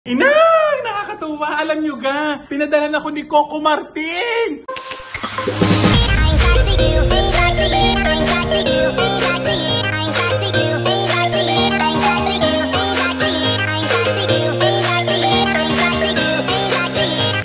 Inang! Nakakatuwa! Alam nyo ga, pinadalan ako ni Coco Martin!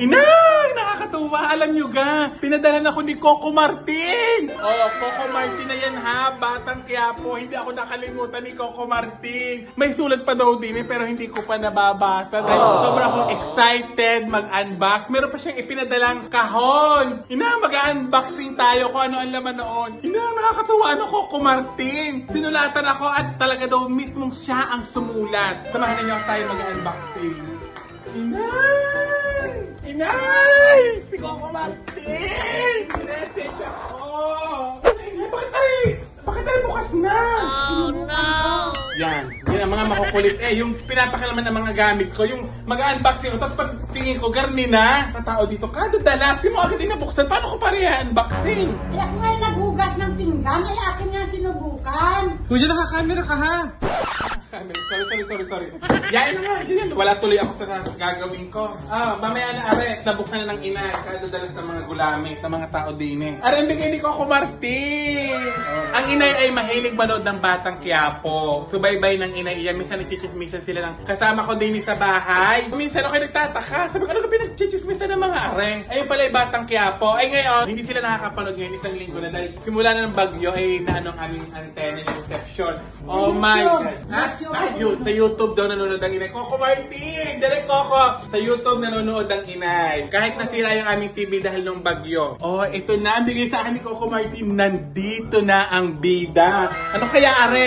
Inang! Nakakatuwa! Alam nyo ga, pinadalan ako ni Coco Martin! Oh, Coco Martin na yan ha, Batang Quiapo. Hindi ako nakalimutan ni Coco Martin. May sulat pa daw din pero hindi ko pa nababasa. Dahil sobrang akong excited mag-unbox. Meron pa siyang ipinadalang kahon. Inang, mag-unboxing tayo kung ano ang laman noon. Inang, nakakatuwa ano Coco Martin. Sinulatan ako at talaga daw mismong siya ang sumulat. Samahan niyo tayo mag-unboxing. Inay! Inay! Si Coco Martin! Message ako! Bakit tayo bukas na? Oh no! Yan. Yan ang mga makukulit. Yung pinapakalaman ng mga gamit ko. Yung mag-unboxing ko. Tapos pag tingin ko, garni na. Tatao dito. Kadadalas. Di mo agad inabuksan. Paano ko pare unboxing? Eh ako nga naghugas ng pinggan. Ay akin nga sinubukan. Kuya, naka-camera ka ha? Sorry. Yan na nga. Wala tuloy ako sa gagawin ko. Mamaya na are. Nabuksan na ng ina. Kadadalas ng mga gulami. Sa mga tao din eh. Are, ang bigay ni Coco Martin. Ang inay ay mahilig manood ng Batang Quiapo. Subaybay ng inay iyan. Minsan nagchichismisan sila ng kasama ko din sa bahay. Minsan ako nagtataka. Sabi ko, ano ka pinagchichismisan ng mga are? Ayun pala yung Batang Quiapo. Ay ngayon, hindi sila nakakapanood ngayon. Isang linggo na dahil simula na ng bagyo ay naano ang aming antena yung reception. Oh my God. Sa YouTube daw nanonood ang inay. Coco Martin! Dali Coco! Sa YouTube nanonood ang inay. Kahit nasira yung aming TV dahil ng bagyo. Oh, ito na. Bigay sa akin ni Coco Martin. Nandito na ang bida. Ano kaya are?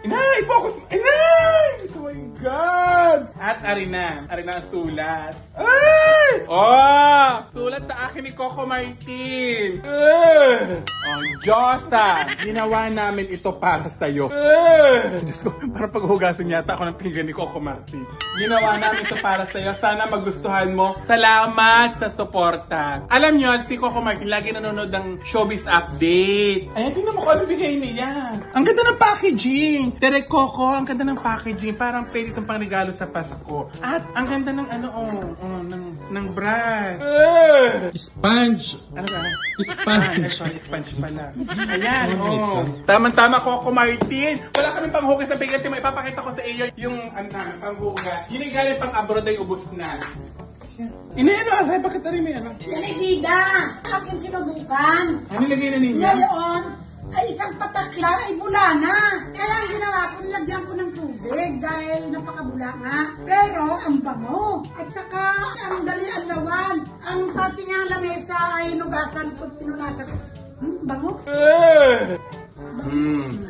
Inay! Focus! Inay! Oh my God! At arina ang sulat. Ay! Oh! Sulat sa akin ni Coco Martin. Oh, Diyosa! Ginawa namin ito para sa'yo. Diyos ko, parang paghugasan yata ako ng pinggan ni Coco Martin. Ginawa namin ito para sa'yo. Sana magustuhan mo. Salamat sa suporta. Alam nyo, si Coco Martin lagi nanonood ng Showbiz Update. Ayan, tingnan mo kung ano bigay niya. Ang ganda ng packaging. Tere Coco, ang ganda ng packaging. Parang pwede itong pangregalo sa Pasko. At ang ganda ng ng brand. Sponge. Ano ba? Sponge. Sponge pala. Ayan, Tama-tama, Coco Martin. Wala kami panghugas na bigyan. Ipapakita ko sa iyo yung panghugas. Yun ay galing pang abroad ay ubos na. Aray, bakit rin may ano? Yan ay bida. Akin sinubukan. Ano nilagay na ninyo? Ngayon, ay isang patak lang ay bula na. Kaya ang ginawa ko, nilagyan ko ng tubig dahil napakabula nga. Pero ang bango. At saka ang dali ang lawan. Ang pati nga lamesa ay nugasan ko, pinunasan ko. Bango.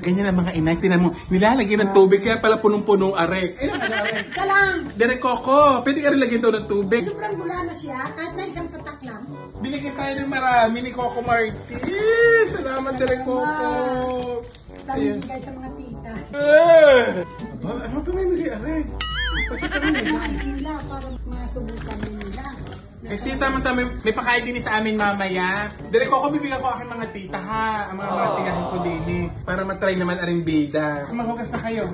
Ganyan ang mga inay. Tinan mo, nilalagyan ng tubig kaya pala punong-punong are. Ay, are. Isa lang. Dere Coco, pwede ka rin lagyan daw ng tubig. Sobrang bula na siya, kahit na isang patak lang. Binigyan tayo ng marami ni Coco Martin. Salamat, Dere Coco. Dami bigay sa mga titas. Ano pa may mga are? Pati pa rin Nila, parang masubukan nila. Kasi tama-tama, may pakain din sa amin mamaya. Dere Coco, bibigyan ko aking mga tita ha. Ang mga tigahin ko din eh. Para matry naman aring bida. Maghugas na kayo.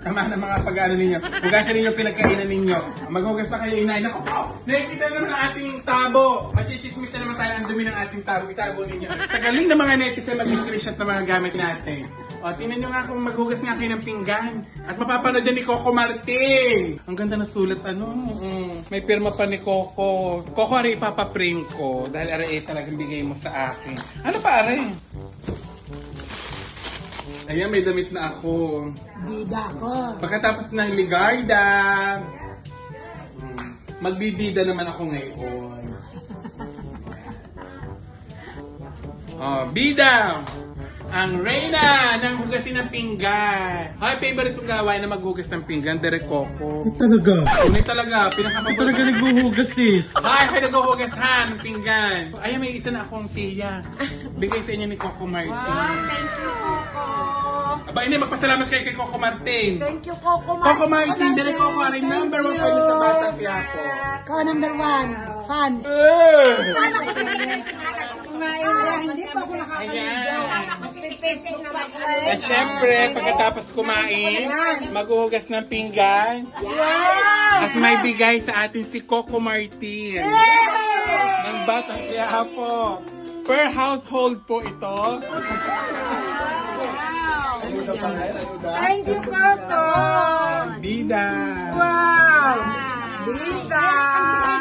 Tama na mga pag-ano ninyo. Hugasan ninyo pinagkainan ninyo. Maghugas na kayo, inay. Naku po! Nakikita naman ang ating tabo. Machichismis na naman tayo ang dumi ng ating tabo. Itabo ninyo. Sa galing ng mga netizen, mag-screenshot ng mga gamit natin. O, tingnan nyo nga kung maghugas nga kayo ng pinggan. At mapapanood dyan ni Coco Martin. Ang ganda na sulat, may pirma pa ni Coco. Coco, ari, ipapaprint ko. Dahil ari, talagang bigay mo sa akin. Ano pa, ari? Ayan, may damit na ako. Bida ko. Pagkatapos ng Ligarda, magbibida naman ako ngayon. Bida! Ang reyna ng hugasin ng pinggan. Ay, favorite kong gawain na maghugas ng pinggan, Dere Coco. Talaga? Tunay talaga, pinakapaborito. Talaga naghuhugas sis. Ay, naghuhugas ha ng pinggan. Ay, may isa na akong tiya. Bigay sa inyo ni Coco Martin. Wow, thank you, Coco. Aba, hindi, magpasalamat kayo kay Coco Martin. Thank you, Coco Martin. Coco Martin, Dere Coco, rin number 1 po sa Batang Quiapo. Ikaw number 1, fans. Hindi pa ako nakakalimutan. Ayan. Kasi Nagpe-Facebook na ako At syempre, pagkatapos kumain, maghuhugas ng pinggan. At may bigay sa atin si Coco Martin. Ng Batang Quiapo. Per household po ito. Thank you, Coco. Bida. Wow. Bida.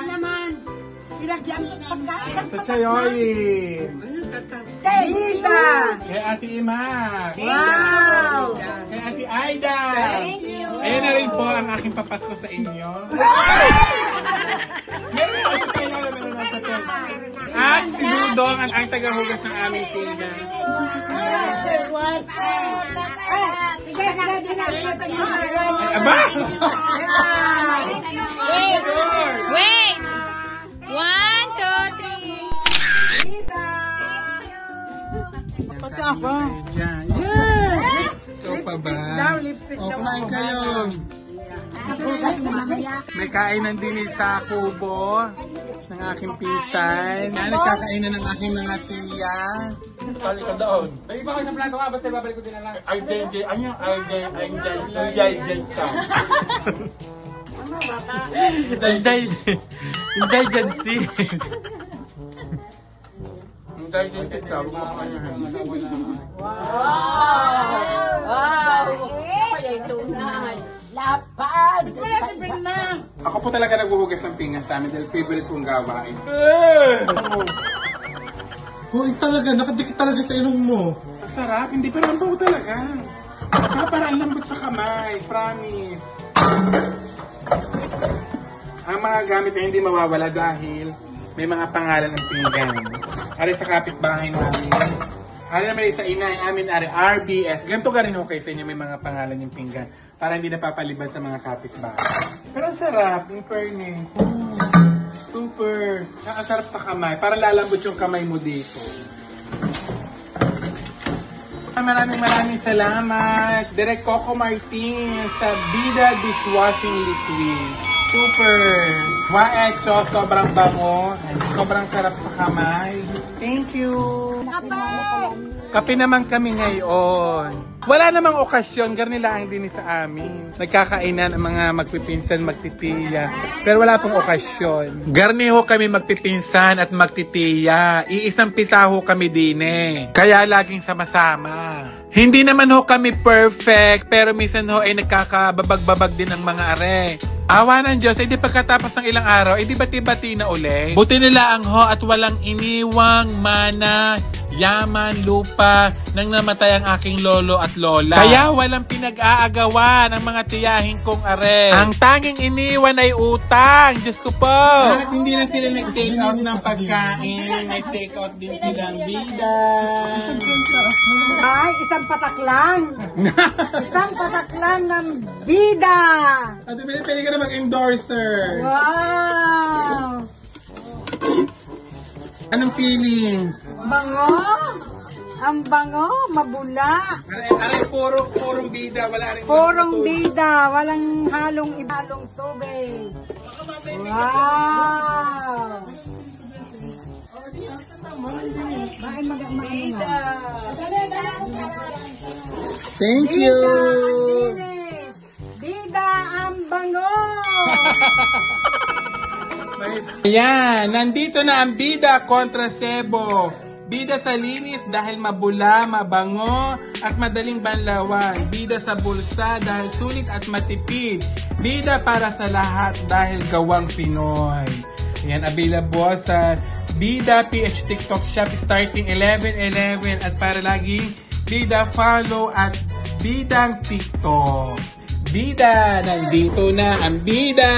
Naman. Ilagyan ko pagkain. Sa Chayoy. Bida. Kay Ate Imac. Wow. Kay Ate Aida. Ayan na rin po ang aking papasko sa inyo. Meron na sa at si Dudong ang tagahugas ng aming pinggan. Aba! Wait! 1, 2, 3. Pagka ako. Diyan. Ikaw pa ba? O, kumain kayo. May kainan din sa kubo ng aking pinsan. Yan, nagkakainan ng aking mga tiya. Sorry ka doon. May iba kayo sa plato ka, basta babalik ko din na lang. Ay, ano? Ay, ka. Indigency. Indigency ka. Huwag mo kanyahan. Lapad! Ako po talaga naghuhugas ng pinggan sa amin dahil favorite kong gawain. Hoy, talaga, nakadikit talaga sa ilong mo. Masarap, hindi pero ang bago talaga. Saka parang lambot sa kamay, promise. Ang mga gamit ay hindi mawawala dahil may mga pangalan ng pinggan. Ari sa kapitbahay namin. Ari naman sa inay, amin ari RBS. Ganito ka rin okay sa inyo, may mga pangalan yung pinggan. Para hindi napapalibad sa mga kapitbahay. Pero ang sarap, in fairness. Super. Nakasarap sa kamay. Para lalambot yung kamay mo dito. Maraming salamat. Direk Coco Martin sa Bida Dishwashing Liquid. Super. Waecho, sobrang bango. Sobrang sarap sa kamay. Thank you. Kape naman kami ngayon. Wala namang okasyon, garnilaang din sa amin. Nagkakainan ang mga magpipinsan, magtitiya. Pero wala pong okasyon. Garniho kami magpipinsan at magtitiya. Iisang pisaho kami din Kaya laging sama-sama. Hindi naman ho kami perfect, pero minsan ho ay nagkakababag-babag din ang mga are. Awa ng Diyos, di pagkatapos ng ilang araw, di bati-bati na uli. Buti nila ang ho at walang iniwang mana, yaman, lupa nang namatay ang aking lolo at lola. Kaya walang pinag-aagawan ang mga tiyahin kong are. Ang tanging iniwan ay utang. Diyos ko po. At hindi na sila nag-take out ng pagkain. Nag-take out din silang bida. Ay, isang patak lang. Isang patak lang ng bida. At pwede ka na mag-endorser. Wow! Anong feeling? Bango! Ang bango, mabula. Aray, purong bida. Wala rin. Purong bida, walang halong ibalong tubig. Wow! Thank you! Bida ang bango! Ayan, nandito na ang bida kontra sebo. Bida sa linis dahil mabula, mabango at madaling banlawan. Bida sa bulsa dahil sulit at matipid. Bida para sa lahat dahil gawang Pinoy. Ayan, available sa Bida PH TikTok Shop starting 11/11 at para laging Bida follow at Bidang TikTok. Bida, nandito na ang bida!